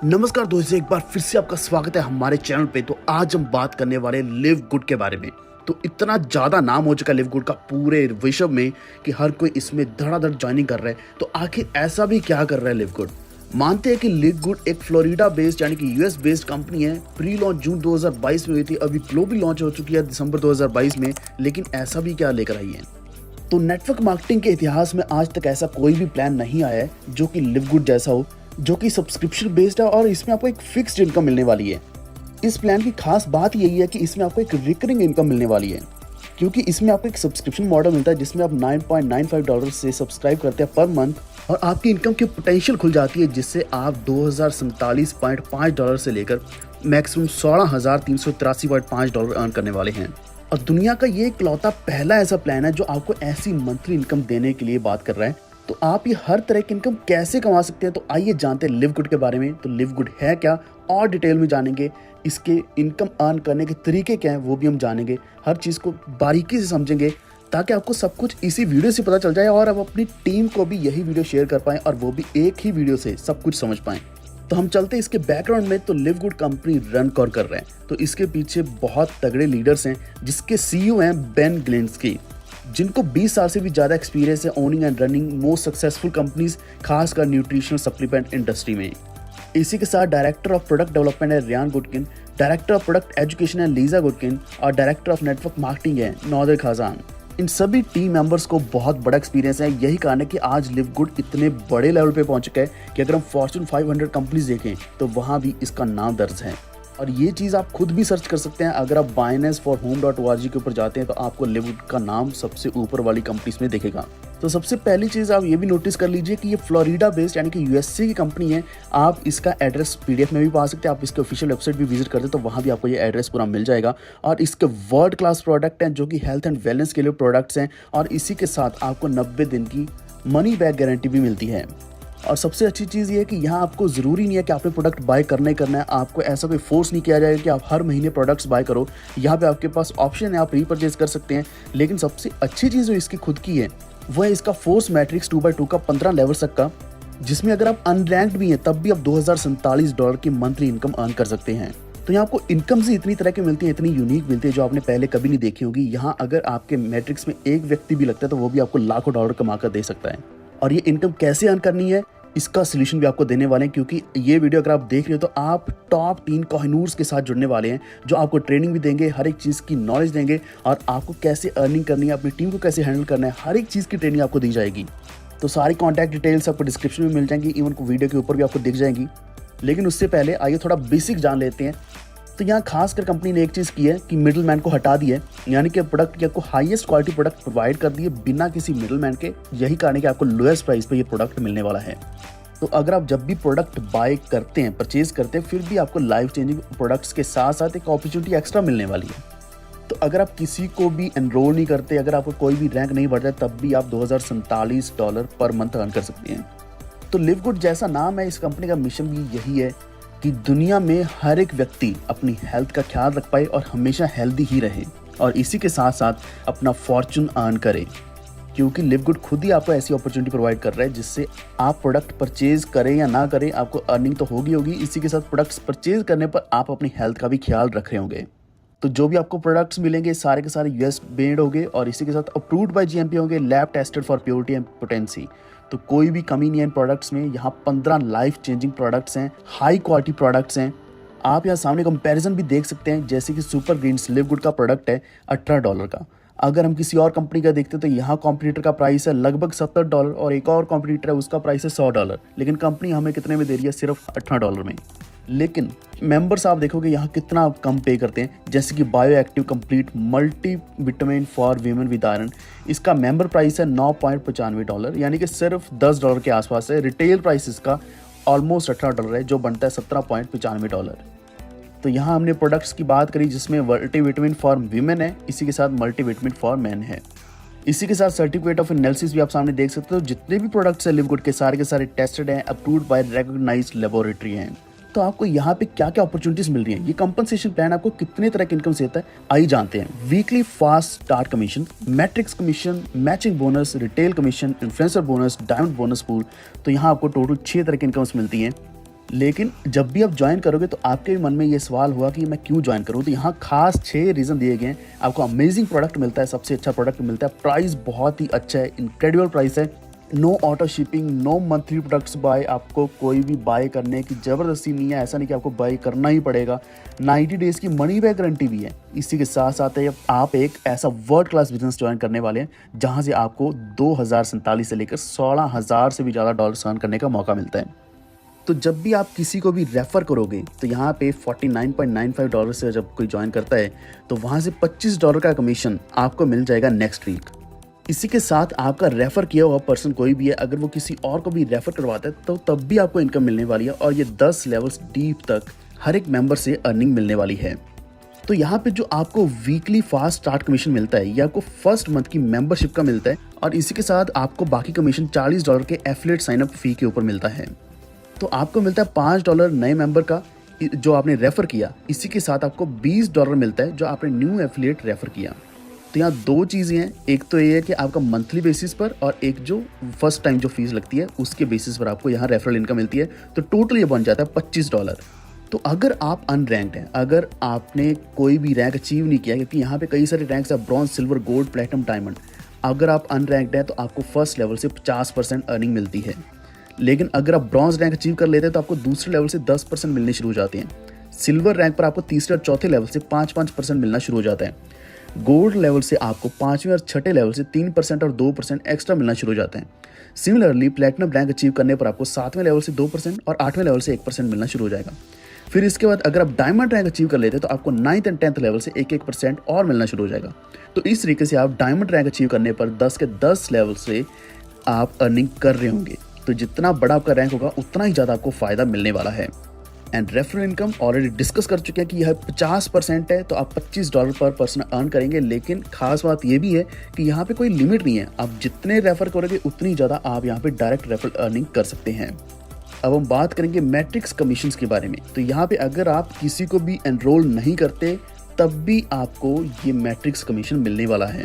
नमस्कार दोस्तों, एक बार फिर से आपका स्वागत है हमारे चैनल पे। तो आज हम बात करने वाले लिव गुड के बारे में। तो इतना ज़्यादा नाम हो चुका लिव गुड का पूरे विश्व में कि हर कोई इसमें धड़ाधड़ ज्वाइनिंग कर रहा है। तो आखिर ऐसा भी क्या कर रहा है लिव गुड? मानते हैं कि लिव गुड एक फ्लोरिडा बेस्ड यानी कि यूएस बेस्ड कंपनी है। प्री लॉन्च जून 2022 में हुई थी, अभी ग्लोबल लॉन्च हो चुकी है दिसंबर 2022 में। लेकिन ऐसा भी क्या लेकर आई है? तो नेटवर्क मार्केटिंग के इतिहास में आज तक ऐसा कोई भी प्लान नहीं आया है जो कि लिव गुड जैसा हो, जो कि सब्सक्रिप्शन बेस्ड है और इसमें आपको एक फिक्स्ड इनकम मिलने वाली है। इस प्लान की खास बात यही है कि इसमें आपको एक रिकरिंग इनकम मिलने वाली है, क्योंकि इसमें आपको एक सब्सक्रिप्शन मॉडल मिलता है जिसमें आप $9.95 से सब्सक्राइब करते हैं पर मंथ और आपकी इनकम की पोटेंशियल खुल जाती है, जिससे आप $2047.5 से लेकर मैक्सिमम $16,383.5 अर्न करने वाले हैं। और दुनिया का ये इकलौता पहला ऐसा प्लान है जो आपको ऐसी मंथली इनकम देने के लिए बात कर रहा है। तो आप ये हर तरह की इनकम कैसे कमा सकते हैं, तो आइए जानते हैं लिव गुड के बारे में। तो लिव गुड है क्या और डिटेल में जानेंगे, इसके इनकम अर्न करने के तरीके क्या हैं वो भी हम जानेंगे। हर चीज़ को बारीकी से समझेंगे ताकि आपको सब कुछ इसी वीडियो से पता चल जाए और आप अपनी टीम को भी यही वीडियो शेयर कर पाएँ और वो भी एक ही वीडियो से सब कुछ समझ पाएँ। तो हम चलते हैं इसके बैकग्राउंड में। तो लिव गुड कंपनी रन कौन कर रहे हैं? तो इसके पीछे बहुत तगड़े लीडर्स हैं, जिसके सीईओ हैं बेन ग्लिंस्की, जिनको 20 साल से भी ज़्यादा एक्सपीरियंस है owning and running most successful companies, खासकर न्यूट्रिशनल सप्लीमेंट इंडस्ट्री में। इसी के साथ डायरेक्टर ऑफ प्रोडक्ट डेवलपमेंट है Ryan Goodkin, director of product education है लीजा गुडकिन और डायरेक्टर ऑफ नेटवर्क मार्केटिंग है नौदर खाजान। इन सभी टीम मेंबर्स को बहुत बड़ा एक्सपीरियंस है। यही कारण है कि आज लिव गुड इतने बड़े लेवल पे पहुंच चुका है कि अगर हम फॉर्च्यून 500 कंपनीज देखें तो वहां भी इसका नाम दर्ज है। और ये चीज़ आप खुद भी सर्च कर सकते हैं। अगर आप binanceforhome.org के ऊपर जाते हैं तो आपको लिव गुड का नाम सबसे ऊपर वाली कंपनीज में दिखेगा। तो सबसे पहली चीज़ आप ये भी नोटिस कर लीजिए कि ये फ्लोरिडा बेस्ड यानी कि यूएसए की कंपनी है। आप इसका एड्रेस पीडीएफ में भी पा सकते हैं। आप इसके ऑफिशियल वेबसाइट भी विजिट करते हैं तो वहाँ भी आपको ये एड्रेस पूरा मिल जाएगा। और इसके वर्ल्ड क्लास प्रोडक्ट हैं जो कि हेल्थ एंड वेलनेस के लिए प्रोडक्ट्स हैं। और इसी के साथ आपको 90 दिन की मनी बैक गारंटी भी मिलती है। और सबसे अच्छी चीज़ ये है कि यहाँ आपको ज़रूरी नहीं है कि आपने प्रोडक्ट बाय करना ही करना है। आपको ऐसा कोई फोर्स नहीं किया जाएगा कि आप हर महीने प्रोडक्ट्स बाय करो। यहाँ पे आपके पास ऑप्शन है, आप रीपरचेज कर सकते हैं। लेकिन सबसे अच्छी चीज़ जो इसकी खुद की है वह है इसका फोर्स मैट्रिक्स 2x2 का 15 लेवल तक का, जिसमें अगर आप अनरैंक्ड भी हैं तब भी आप $2047 की मंथली इनकम अर्न कर सकते हैं। तो यहाँ आपको इनकम से इतनी तरह की मिलती है, इतनी यूनिक मिलती है जो आपने पहले कभी नहीं देखी होगी। यहाँ अगर आपके मैट्रिक्स में एक व्यक्ति भी लगता है तो वो भी आपको लाखों डॉलर कमा कर दे सकता है। और ये इनकम कैसे अर्न करनी है इसका सोल्यूशन भी आपको देने वाले हैं, क्योंकि ये वीडियो अगर आप देख रहे हो तो आप टॉप 3 कोहिनूर्स के साथ जुड़ने वाले हैं जो आपको ट्रेनिंग भी देंगे, हर एक चीज़ की नॉलेज देंगे और आपको कैसे अर्निंग करनी है, अपनी टीम को कैसे हैंडल करना है, हर एक चीज़ की ट्रेनिंग आपको दी जाएगी। तो सारी कॉन्टैक्ट डिटेल्स आपको डिस्क्रिप्शन में मिल जाएंगी, इवन को वीडियो के ऊपर भी आपको दिख जाएंगी। लेकिन उससे पहले आइए थोड़ा बेसिक जान लेते हैं। तो यहाँ खासकर कंपनी ने एक चीज़ की है कि मिडिल मैन को हटा दिया है, यानी कि प्रोडक्ट की आपको हाईएस्ट क्वालिटी प्रोडक्ट प्रोवाइड कर दिए बिना किसी मिडिल मैन के। यही कारण है कि आपको लोएस्ट प्राइस पे ये प्रोडक्ट मिलने वाला है। तो अगर आप जब भी प्रोडक्ट बाय करते हैं, परचेज करते हैं, फिर भी आपको लाइफ चेंजिंग प्रोडक्ट्स के साथ साथ एक अपॉर्चुनिटी एक्स्ट्रा मिलने वाली है। तो अगर आप किसी को भी एनरोल नहीं करते, अगर आपको कोई भी रैंक नहीं बढ़ता है, तब भी आप $2047 पर मंथ अर्न कर सकते हैं। तो लिव गुड जैसा नाम है, इस कंपनी का मिशन भी यही है कि दुनिया में हर एक व्यक्ति अपनी हेल्थ का ख्याल रख पाए और हमेशा हेल्दी ही रहे और इसी के साथ साथ अपना फॉर्चून अर्न करे। क्योंकि लिव गुड खुद ही आपको ऐसी अपॉर्चुनिटी प्रोवाइड कर रहा है जिससे आप प्रोडक्ट परचेज करें या ना करें, आपको अर्निंग तो होगी। इसी के साथ प्रोडक्ट्स परचेज करने पर आप अपनी हेल्थ का भी ख्याल रख रहे होंगे। तो जो भी आपको प्रोडक्ट्स मिलेंगे सारे के सारे यूएस बेस्ड होंगे और इसी के साथ अप्रूव्ड बाय जीएमपी होंगे, lab tested for purity and potency. तो कोई भी कमी नहीं है इन प्रोडक्ट्स में। यहाँ 15 लाइफ चेंजिंग प्रोडक्ट्स हैं, हाई क्वालिटी प्रोडक्ट्स हैं। आप यहाँ सामने कंपैरिजन भी देख सकते हैं, जैसे कि सुपर ग्रीन्स लिव गुड का प्रोडक्ट है $18 का। अगर हम किसी और कंपनी का देखते हैं तो यहाँ कॉम्पिटिटर का प्राइस है लगभग $70 और एक और कॉम्पिटिटर है उसका प्राइस है $100। लेकिन कंपनी हमें कितने में दे रही है? सिर्फ $18 में। लेकिन मेंबर्स आप देखोगे यहाँ कितना कम पे करते हैं, जैसे कि bio active complete multi vitamin for women with iron, इसका मेंबर प्राइस है $9.95, यानी कि सिर्फ $10 के आसपास है। रिटेल प्राइस इसका ऑलमोस्ट $18 है, जो बनता है $17.95। तो यहाँ हमने प्रोडक्ट्स की बात करी जिसमें मल्टीविटामिन फॉर वीमेन है, इसी के साथ मल्टीविटामिन फॉर मेन है। इसी के साथ सर्टिफिकेट ऑफ एनालिसिस भी आप सामने देख सकते हो। जितने भी प्रोडक्ट्स हैं लिव गुड के सारे टेस्टेड हैं, अप्रूव्ड बाय रिकॉग्नाइज्ड लेबोरेटरी हैं। तो आपको यहाँ पे क्या क्या अपॉर्चुनिटीज मिल रही हैं, ये कंपनसेशन प्लान आपको कितने तरह की इनकम से देता है, आइए जानते हैं। Weekly fast start commission, matrix commission, matching bonus, retail commission, influencer bonus, diamond bonus pool. तो यहाँ आपको टोटल 6 तरह की इनकम्स मिलती हैं। लेकिन जब भी आप ज्वाइन करोगे तो आपके भी मन में ये सवाल हुआ कि मैं क्यों ज्वाइन करूँ, तो यहाँ खास 6 रीज़न दिए गए हैं। आपको अमेजिंग प्रोडक्ट मिलता है, सबसे अच्छा प्रोडक्ट मिलता है, प्राइस बहुत ही अच्छा है, इनक्रेडिबल प्राइस है, no auto shipping, no monthly products buy, आपको कोई भी बाय करने की ज़बरदस्ती नहीं है, ऐसा नहीं कि आपको बाय करना ही पड़ेगा, 90 डेज़ की मनी बैक गारंटी भी है। इसी के साथ साथ आप एक ऐसा वर्ल्ड क्लास बिजनेस ज्वाइन करने वाले हैं जहाँ से आपको 2047 से लेकर 16,000 से भी ज़्यादा डॉलर अर्न करने का मौका मिलता है। तो जब भी आप किसी को भी रेफ़र करोगे तो यहाँ पे $49.95 से जब कोई ज्वाइन करता है तो वहाँ से $25 का कमीशन आपको मिल जाएगा नेक्स्ट वीक। इसी के साथ आपका रेफ़र किया हुआ पर्सन कोई भी है, अगर वो किसी और को भी रेफ़र करवाता है तो तब भी आपको इनकम मिलने वाली है, और ये 10 लेवल्स डीप तक हर एक मेंबर से अर्निंग मिलने वाली है। तो यहाँ पे जो आपको वीकली फास्ट स्टार्ट कमीशन मिलता है ये आपको फर्स्ट मंथ की मेंबरशिप का मिलता है, और इसी के साथ आपको बाकी कमीशन $40 के एफिलिएट साइनअप फी के ऊपर मिलता है। तो आपको मिलता है $5 नए मेंबर का जो आपने रेफ़र किया, इसी के साथ आपको $20 मिलता है जो आपने न्यू एफिलिएट रेफ़र किया। तो यहाँ 2 चीज़ें हैं, एक तो ये है कि आपका मंथली बेसिस पर, और एक जो फर्स्ट टाइम जो फीस लगती है उसके बेसिस पर आपको यहाँ रेफरल इनकम मिलती है। तो टोटल ये बन जाता है $25। तो अगर आप अनरैंक्ड हैं, अगर आपने कोई भी रैंक अचीव नहीं किया, क्योंकि यहाँ पे कई सारे रैंक्स है, bronze, silver, gold, platinum, diamond, अगर आप अनरैंक्ड हैं तो आपको फर्स्ट लेवल से 50% अर्निंग मिलती है। लेकिन अगर आप ब्रॉन्ज रैंक अचीव कर लेते हैं तो आपको दूसरे लेवल से 10% मिलने शुरू हो जाते हैं। सिल्वर रैंक पर आपको तीसरे और चौथे लेवल से 5% मिलना शुरू हो जाता है। गोल्ड लेवल से आपको 5वें और छठे लेवल से 3% और 2% एक्स्ट्रा मिलना शुरू हो जाते हैं। सिमिलरली प्लेटिनम रैंक अचीव करने पर आपको 7वें लेवल से 2% और 8वें लेवल से 1% मिलना शुरू हो जाएगा। फिर इसके बाद अगर आप डायमंड रैंक अचीव कर लेते हैं तो आपको 9th एंड 10th लेवल से 1% और मिलना शुरू हो जाएगा। तो इस तरीके से आप डायमंड रैंक अचीव करने पर 10 के 10 लेवल से आप अर्निंग कर रहे होंगे। तो जितना बड़ा आपका रैंक होगा उतना ही ज़्यादा आपको फ़ायदा मिलने वाला है। And referral income already discuss कर चुके हैं कि यह 50% है, तो आप $25 पर पर्सन अर्न करेंगे। लेकिन खास बात यह भी है कि यहाँ पे कोई लिमिट नहीं है, आप जितने रेफर करोगे उतनी ज़्यादा आप यहाँ पे डायरेक्ट रेफरल अर्निंग कर सकते हैं। अब हम बात करेंगे मैट्रिक्स कमीशंस के बारे में। तो यहाँ पे अगर आप किसी को भी एनरोल नहीं करते तब भी आपको ये मैट्रिक्स कमीशन मिलने वाला है,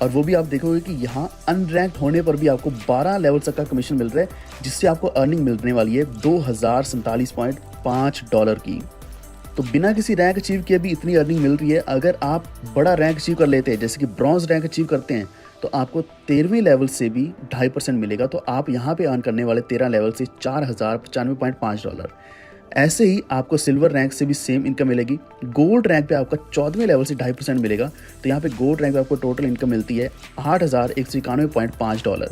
और वो भी आप देखोगे कि यहाँ अनरैंक्ड होने पर भी आपको 12 लेवल तक का कमीशन मिल रहा है, जिससे आपको अर्निंग मिलने वाली है $2047.5 की। तो बिना किसी रैंक अचीव किए भी इतनी अर्निंग मिल रही है। अगर आप बड़ा रैंक अचीव कर लेते हैं, जैसे कि ब्रॉन्ज रैंक अचीव करते हैं, तो आपको 13वें लेवल से भी 2.5% मिलेगा। तो आप यहाँ पे अर्न करने वाले 13 लेवल से $4095.5। ऐसे ही आपको सिल्वर रैंक से भी सेम इनकम मिलेगी। गोल्ड रैंक पे आपका 14वें लेवल से 2.5% मिलेगा। तो यहाँ पे गोल्ड रैंक पे आपको टोटल इनकम मिलती है $8191.5।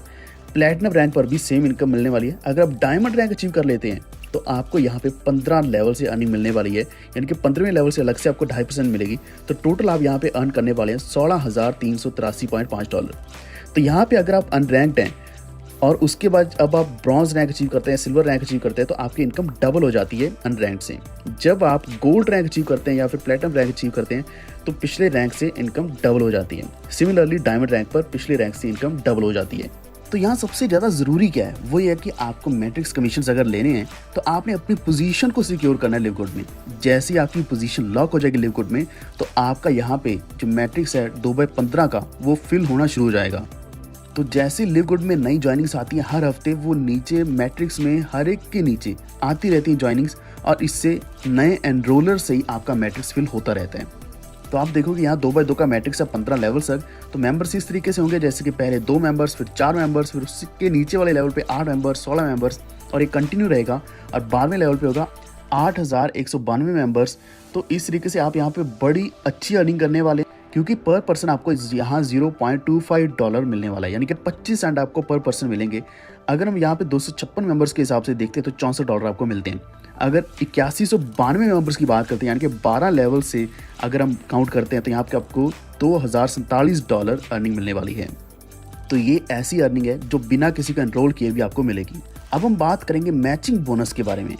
प्लेटिनम रैंक पर भी सेम इनकम मिलने वाली है। अगर आप डायमंड रैंक अचीव कर लेते हैं तो आपको यहाँ पे 15 लेवल से अर्निंग मिलने वाली है, यानी कि 15वें लेवल से अलग से आपको 2.5% मिलेगी। तो टोटल आप यहाँ पे अर्न करने वाले हैं $16,383.5। तो यहाँ पे अगर आप अनरैंक्ड हैं और उसके बाद अब आप ब्रॉन्ज रैंक अचीव करते हैं, सिल्वर रैंक अचीव करते हैं, तो आपकी इनकम डबल हो जाती है अनरैंक से। जब आप गोल्ड रैंक अचीव करते हैं या फिर प्लेटिनम रैंक अचीव करते हैं तो पिछले रैंक से इनकम डबल हो जाती है। सिमिलरली डायमंड रैंक पर पिछले रैंक से इनकम डबल हो जाती है। तो यहाँ सबसे ज़्यादा ज़रूरी क्या है, वो ये है कि आपको मैट्रिक्स कमीशंस अगर लेने हैं तो आपने अपनी पोजीशन को सिक्योर करना है लिवगुड में। जैसे ही आपकी पोजीशन लॉक हो जाएगी लिवगुड में, तो आपका यहाँ पे जो मैट्रिक्स है 2/15 का वो फिल होना शुरू हो जाएगा। तो जैसे लिवगुड में नई ज्वाइनिंग्स आती हैं हर हफ्ते, वो नीचे मैट्रिक्स में हर एक के नीचे आती रहती हैं ज्वाइनिंग्स, और इससे नए एनरोलर से ही आपका मैट्रिक्स फिल होता रहता है। तो आप देखोगे यहाँ 2/2 का मैट्रिक्स है 15 लेवल तक। तो मेंबर्स इस तरीके से होंगे जैसे कि पहले 2 मेंबर्स, फिर 4 मेंबर्स, फिर उसके नीचे वाले लेवल पे 8 मेंबर्स, 16 मेंबर्स, और ये कंटिन्यू रहेगा। और 12वें लेवल पे होगा 8192 मेंबर्स। तो इस तरीके से आप यहाँ पे बड़ी अच्छी अर्निंग करने वाले, क्योंकि पर पर्सन आपको यहाँ $0.25 मिलने वाला है, यानी कि 25 सेंट आपको पर पर्सन मिलेंगे। अगर हम यहाँ पे 256 मेंबर्स के हिसाब से देखते हैं तो $64 आपको मिलते हैं। अगर 8192 मेंबर्स की बात करते हैं, यानी कि 12 लेवल से अगर हम काउंट करते हैं, तो यहाँ पे आपको $2047 अर्निंग मिलने वाली है। तो ये ऐसी अर्निंग है जो बिना किसी को एनरोल किए भी आपको मिलेगी। अब हम बात करेंगे मैचिंग बोनस के बारे में।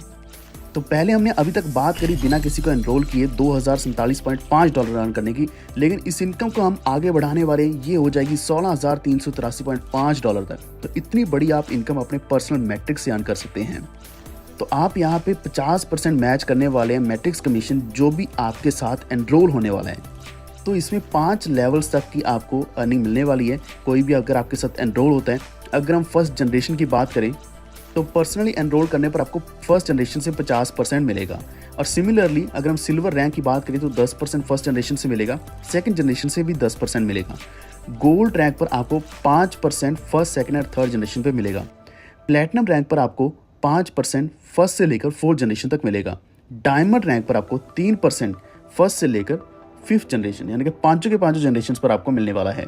तो पहले हमने अभी तक बात करी बिना किसी को एनरोल किए $2047.5 अर्न करने की, लेकिन इस इनकम को हम आगे बढ़ाने वाले, ये हो जाएगी $16,383.5 तक। तो इतनी बड़ी आप इनकम अपने पर्सनल मैट्रिक्स से अर्न कर सकते हैं। तो आप यहाँ पे 50% मैच करने वाले हैं मैट्रिक्स कमीशन जो भी आपके साथ एनरोल होने वाला है। तो इसमें 5 लेवल्स तक की आपको अर्निंग मिलने वाली है, कोई भी अगर आपके साथ एनरोल होता है। अगर हम फर्स्ट जनरेशन की बात करें तो पर्सनली एनरोल करने पर आपको फर्स्ट जनरेशन से 50% मिलेगा। और सिमिलरली अगर हम सिल्वर रैंक की बात करें तो 10% फर्स्ट जनरेशन से मिलेगा, सेकंड जनरेशन से भी 10% मिलेगा। गोल्ड रैंक पर आपको 5% फर्स्ट, सेकंड और थर्ड जनरेशन पे मिलेगा। प्लैटिनम रैंक पर आपको 5% फर्स्ट से लेकर फोर्थ जनरेशन तक मिलेगा। डायमंड रैंक पर आपको 3% फर्स्ट से लेकर फिफ्थ जनरेशन यानी कि पांचों के पांचों जनरेशन पर आपको मिलने वाला है।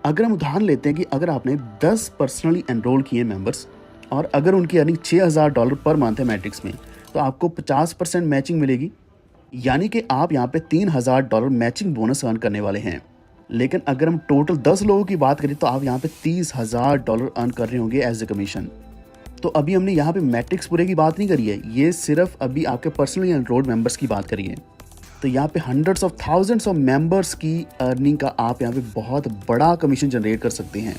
अगर हम उदाहरण लेते हैं कि अगर आपने 10 पर्सनली एनरोल किए मेंबर्स और अगर उनकी अर्निंग $6000 पर मंथ है मैट्रिक्स में, तो आपको 50% मैचिंग मिलेगी, यानी कि आप यहाँ पे $3000 मैचिंग बोनस अर्न करने वाले हैं। लेकिन अगर हम टोटल 10 लोगों की बात करें तो आप यहाँ पे $30,000 अर्न कर रहे होंगे एज ए कमीशन। तो अभी हमने यहाँ पे मैट्रिक्स पूरे की बात नहीं करी है, ये सिर्फ अभी आपके पर्सनली एनरोल्ड मेंबर्स की बात करी है। तो यहाँ पे hundreds of thousands of members की अर्निंग का आप यहाँ पे बहुत बड़ा कमीशन जनरेट कर सकते हैं।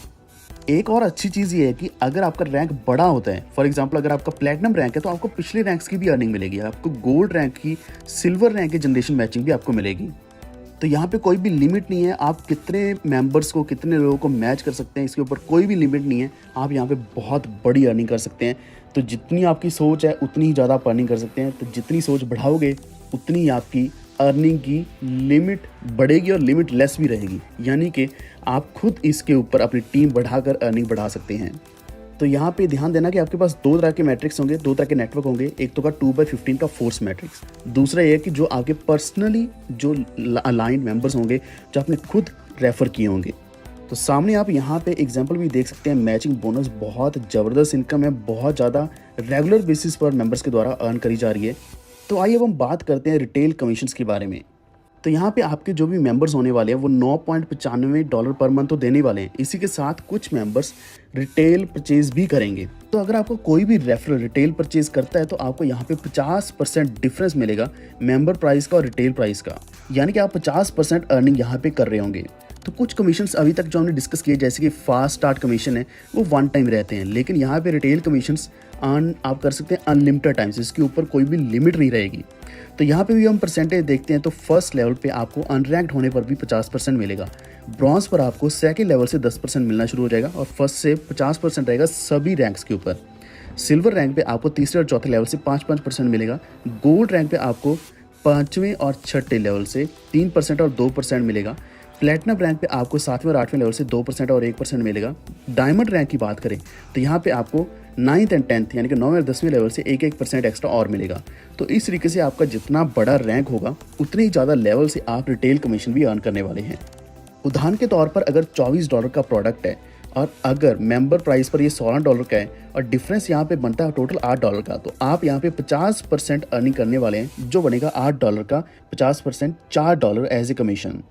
एक और अच्छी चीज़ ये है कि अगर आपका रैंक बड़ा होता है, फॉर एग्जांपल अगर आपका प्लैटिनम रैंक है तो आपको पिछले रैंक्स की भी अर्निंग मिलेगी, आपको गोल्ड रैंक की, सिल्वर रैंक की जनरेशन मैचिंग भी आपको मिलेगी। तो यहाँ पे कोई भी लिमिट नहीं है, आप कितने मेंबर्स को, कितने लोगों को मैच कर सकते हैं, इसके ऊपर कोई भी लिमिट नहीं है। आप यहाँ पे बहुत बड़ी अर्निंग कर सकते हैं। तो जितनी आपकी सोच है उतनी ही ज़्यादा आप अर्निंग कर सकते हैं। तो जितनी सोच बढ़ाओगे उतनी आपकी अर्निंग की लिमिट बढ़ेगी और लिमिट लेस भी रहेगी, यानी कि आप खुद इसके ऊपर अपनी टीम बढ़ाकर अर्निंग बढ़ा सकते हैं। तो यहाँ पे ध्यान देना कि आपके पास दो तरह के मैट्रिक्स होंगे, दो तरह के नेटवर्क होंगे। एक तो का 2/15 का फोर्स मैट्रिक्स, दूसरा ये कि जो आपके पर्सनली जो अलाइंड मेंबर्स होंगे, जो आपने खुद रेफर किए होंगे। तो सामने आप यहाँ पे एग्जांपल भी देख सकते हैं। मैचिंग बोनस बहुत ज़बरदस्त इनकम है, बहुत ज़्यादा रेगुलर बेसिस पर मेंबर्स के द्वारा अर्न करी जा रही है। तो आइए अब हम बात करते हैं रिटेल कमीशंस के बारे में। तो यहाँ पे आपके जो भी मेंबर्स होने वाले हैं वो $9.95 पर मंथ तो देने वाले हैं। इसी के साथ कुछ मेंबर्स रिटेल परचेज भी करेंगे। तो अगर आपको कोई भी रेफरल रिटेल परचेज करता है तो आपको यहाँ पे 50% डिफरेंस मिलेगा मेंबर प्राइस का और रिटेल प्राइस का, यानी कि आप 50% अर्निंग यहाँ पे कर रहे होंगे। तो कुछ कमीशंस अभी तक जो हमने डिस्कस किए, जैसे कि फास्ट स्टार्ट कमीशन है, वो वन टाइम रहते हैं, लेकिन यहाँ पे रिटेल कमीशंस अर्न आप कर सकते हैं अनलिमिटेड टाइम्स, इसके ऊपर कोई भी लिमिट नहीं रहेगी। तो यहाँ पे भी हम परसेंटेज देखते हैं तो फर्स्ट लेवल पे आपको अनरैंक्ड होने पर भी 50% मिलेगा, ब्रॉन्ज पर आपको सेकंड लेवल से 10% मिलना शुरू हो जाएगा और फर्स्ट से 50% रहेगा सभी रैंक्स के ऊपर। सिल्वर रैंक पे आपको तीसरे और चौथे लेवल से 5% मिलेगा। गोल्ड रैंक पे आपको पाँचवें और छठे लेवल से 3% और 2% मिलेगा। प्लैटिनम रैंक पे आपको 7वें और 8वें लेवल से 2% और 1% मिलेगा। डायमंड रैंक की बात करें तो यहाँ पे आपको 9th एंड 10th यानी कि 9वें और 10वें लेवल से 1% एक्स्ट्रा और मिलेगा। तो इस तरीके से आपका जितना बड़ा रैंक होगा उतने ही ज़्यादा लेवल से आप रिटेल कमीशन भी अर्न करने वाले हैं। उदाहरण के तौर पर अगर $24 का प्रोडक्ट है और अगर मेंबर प्राइस पर ये $16 का है और डिफरेंस यहाँ पे बनता है टोटल $8 का, तो आप यहाँ पे 50% अर्निंग करने वाले हैं, जो बनेगा $8 का 50% $4 एज ए कमीशन।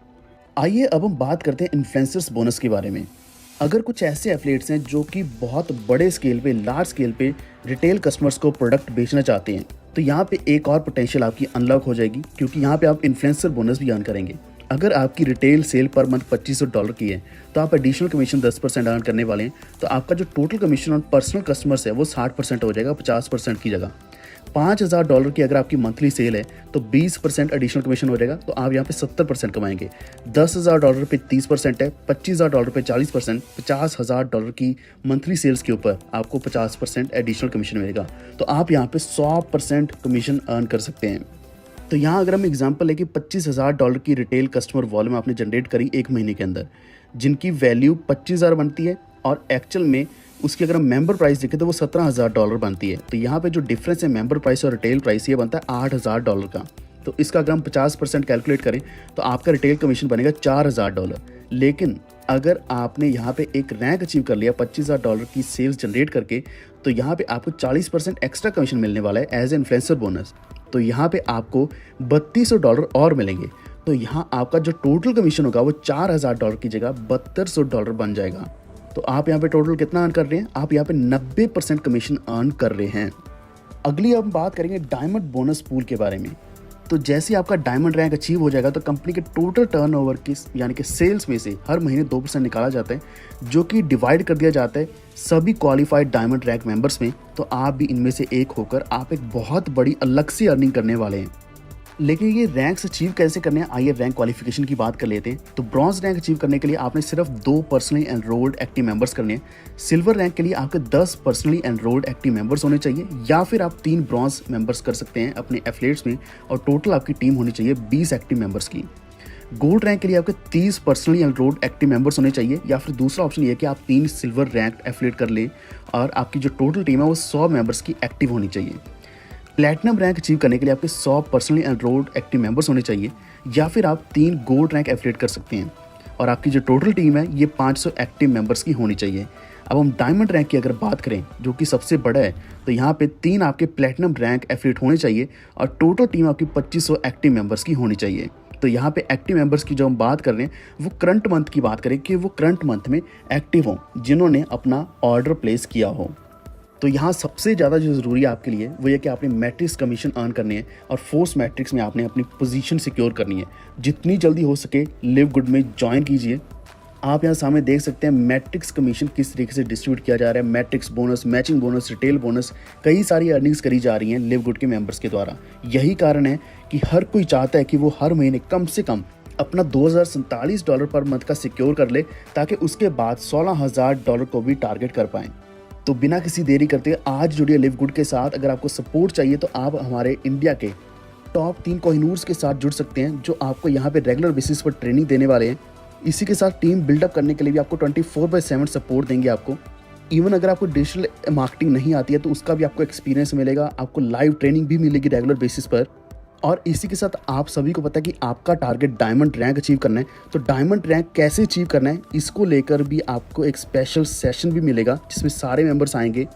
आइए अब हम बात करते हैं इन्फ्लुएंसर्स बोनस के बारे में। अगर कुछ ऐसे एफिलिएट्स हैं जो कि बहुत बड़े स्केल पे, लार्ज स्केल पे रिटेल कस्टमर्स को प्रोडक्ट बेचना चाहते हैं, तो यहाँ पे एक और पोटेंशियल आपकी अनलॉक हो जाएगी, क्योंकि यहाँ पे आप इन्फ्लुएंसर बोनस भी अर्न करेंगे। अगर आपकी रिटेल सेल पर मंथ $2500 की है तो आप एडिशनल कमीशन 10% अर्न करने वाले हैं। तो आपका जो total commission on personal customers है वो 60% हो जाएगा 50% की जगह। $5000 की अगर आपकी मंथली सेल है तो 20% एडिशनल कमीशन हो जाएगा, तो आप यहाँ पे 70% कमाएंगे। $10,000 पे 30% है, $25,000 पे 40%, $50,000 की मंथली सेल्स के ऊपर आपको 50% एडिशनल कमीशन मिलेगा। तो आप यहाँ पे 100% कमीशन अर्न कर सकते हैं। तो यहाँ अगर हम एग्जांपल लें कि $25,000 की रिटेल कस्टमर वॉल्यूम आपने जनरेट करी एक महीने के अंदर, जिनकी वैल्यू 25,000 बनती है और एक्चुअल में उसकी अगर हम मेंबर प्राइस देखें तो वो $17,000 बनती है। तो यहाँ पे जो डिफरेंस है मेंबर प्राइस और रिटेल प्राइस, ये बनता है $8,000 का। तो इसका अगर हम 50% कैलकुलेट करें तो आपका रिटेल कमीशन बनेगा $4,000। लेकिन अगर आपने यहाँ पे एक रैंक अचीव कर लिया $25,000 की सेल्स जनरेट करके, तो यहाँ पे आपको 40% एक्स्ट्रा कमीशन मिलने वाला है एज ए इन्फ्लुएंसर बोनस। तो यहाँ पे आपको $3200 और मिलेंगे। तो यहाँ आपका जो टोटल कमीशन होगा वो $4,000 की जगह $3200 बन जाएगा। तो आप यहाँ पे टोटल कितना अर्न कर रहे हैं? आप यहाँ पे 90% कमीशन अर्न कर रहे हैं। अगली अब बात करेंगे डायमंड बोनस पूल के बारे में। तो जैसे आपका डायमंड रैंक अचीव हो जाएगा तो कंपनी के टोटल टर्नओवर की यानी कि सेल्स में से हर महीने 2% निकाला जाता है, जो कि डिवाइड कर दिया जाता है सभी क्वालिफाइड डायमंड रैंक मेंबर्स में। तो आप भी इनमें से एक होकर आप एक बहुत बड़ी अलग से अर्निंग करने वाले हैं। लेकिन ये रैंक्स अचीव कैसे करने हैं, आइए रैंक क्वालिफिकेशन की बात कर लेते हैं। तो ब्रॉन्ज रैंक अचीव करने के लिए आपने सिर्फ 2 पर्सनली एनरोल्ड एक्टिव मेंबर्स करने हैं। सिल्वर रैंक के लिए आपके 10 पर्सनली एनरोल्ड एक्टिव मेंबर्स होने चाहिए, या फिर आप 3 ब्रॉन्ज मेंबर्स कर सकते हैं अपने एफिलिएट्स में, और टोटल आपकी टीम होनी चाहिए 20 एक्टिव मेंबर्स की। गोल्ड रैंक के लिए आपके 30 पर्सनली एनरोल्ड एक्टिव मेंबर्स होने चाहिए, या फिर दूसरा ऑप्शन ये है कि आप 3 सिल्वर रैंक एफिलिएट कर लें और आपकी जो टोटल टीम है वो 100 मेंबर्स की एक्टिव होनी चाहिए। प्लैटिनम रैंक अचीव करने के लिए आपके 100 पर्सनली एनरोल्ड एक्टिव मेंबर्स होने चाहिए, या फिर आप 3 गोल्ड रैंक एफिलिएट कर सकते हैं और आपकी जो टोटल टीम है ये 500 एक्टिव मेंबर्स की होनी चाहिए। अब हम डायमंड रैंक की अगर बात करें, जो कि सबसे बड़ा है, तो यहाँ पे 3 आपके प्लैटिनम रैंक एफिलिएट होने चाहिए और टोटल टीम आपकी 2500 एक्टिव मेंबर्स की होनी चाहिए। तो यहाँ पे एक्टिव मेंबर्स की जो हम बात कर रहे हैं वो करंट मंथ की बात करें कि वो करंट मंथ में एक्टिव हों जिन्होंने अपना ऑर्डर प्लेस किया हो। तो यहाँ सबसे ज़्यादा जो ज़रूरी है आपके लिए वो ये कि आपने मैट्रिक्स कमीशन अर्न करनी है और फोर्स मैट्रिक्स में आपने अपनी पोजीशन सिक्योर करनी है। जितनी जल्दी हो सके लिव गुड में ज्वाइन कीजिए। आप यहाँ सामने देख सकते हैं मैट्रिक्स कमीशन किस तरीके से डिस्ट्रीब्यूट किया जा रहा है। Matrix bonus, matching bonus, retail bonus, कई सारी अर्निंग्स करी जा रही हैं लिव गुड के मेंबर्स के द्वारा। यही कारण है कि हर कोई चाहता है कि वो हर महीने कम से कम अपना $2047 पर मंथ का सिक्योर कर ले, ताकि उसके बाद $16,000 को भी टारगेट कर पाएँ। तो बिना किसी देरी करते आज जुड़िए लिव गुड के साथ। अगर आपको सपोर्ट चाहिए तो आप हमारे इंडिया के टॉप 3 कोहिनूर्स के साथ जुड़ सकते हैं, जो आपको यहाँ पे रेगुलर बेसिस पर ट्रेनिंग देने वाले हैं। इसी के साथ टीम बिल्डअप करने के लिए भी आपको 24/7 सपोर्ट देंगे आपको। इवन अगर आपको डिजिटल मार्केटिंग नहीं आती है तो उसका भी आपको एक्सपीरियंस मिलेगा, आपको लाइव ट्रेनिंग भी मिलेगी रेगुलर बेसिस पर। और इसी के साथ आप सभी को पता है कि आपका टारगेट डायमंड रैंक अचीव करना है। तो डायमंड रैंक कैसे अचीव करना है, इसको लेकर भी आपको एक स्पेशल सेशन भी मिलेगा जिसमें सारे मेंबर्स आएंगे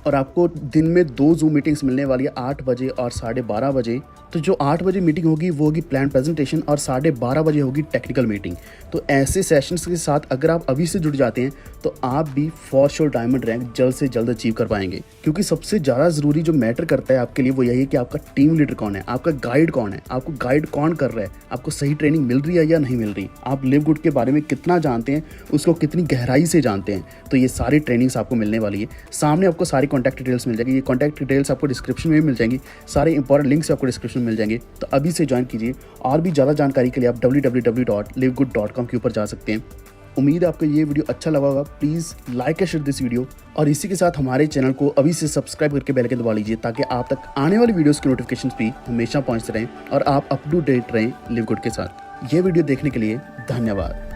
और आपको दिन में 2 जूम मीटिंग्स मिलने वाली है, 8 बजे और 12:30 बजे। तो जो 8 बजे मीटिंग होगी वो होगी प्लान प्रेजेंटेशन और 12:30 बजे होगी टेक्निकल मीटिंग। तो ऐसे सेशंस के साथ अगर आप अभी से जुड़ जाते हैं तो आप भी फॉर श्योर डायमंड रैंक जल्द से जल्द अचीव कर पाएंगे। क्योंकि सबसे ज़्यादा ज़रूरी जो मैटर करता है आपके लिए वो यही है कि आपका टीम लीडर कौन है, आपका गाइड कौन है, आपको गाइड कौन कर रहा है, आपको सही ट्रेनिंग मिल रही है या नहीं मिल रही, आप लिव गुड के बारे में कितना जानते हैं, उसको कितनी गहराई से जानते हैं। तो ये सारी ट्रेनिंग्स आपको मिलने वाली है। सामने आपको सारी कॉन्टैक्ट डिटेल्स मिल जाएगी। ये कॉन्टैक्ट डिटेल्स आपको डिस्क्रिप्शन में भी मिल जाएंगी, सारे इंपॉर्टेंट लिंक्स आपको डिस्क्रिप्शन में मिल जाएंगे। तो अभी से ज्वाइन कीजिए। और भी ज़्यादा जानकारी के लिए आप www.livgood.com के ऊपर जा सकते हैं। उम्मीद है आपको ये वीडियो अच्छा लगा होगा। Please like and share this video, और इसी के साथ हमारे चैनल को अभी से सब्सक्राइब करके बेल आइकन दबा लीजिए, ताकि आप तक आने वाली वीडियोस की नोटिफिकेशंस भी हमेशा पहुंचते रहें और आप अप टू डेट रहें लिव गुड के साथ। ये वीडियो देखने के लिए धन्यवाद।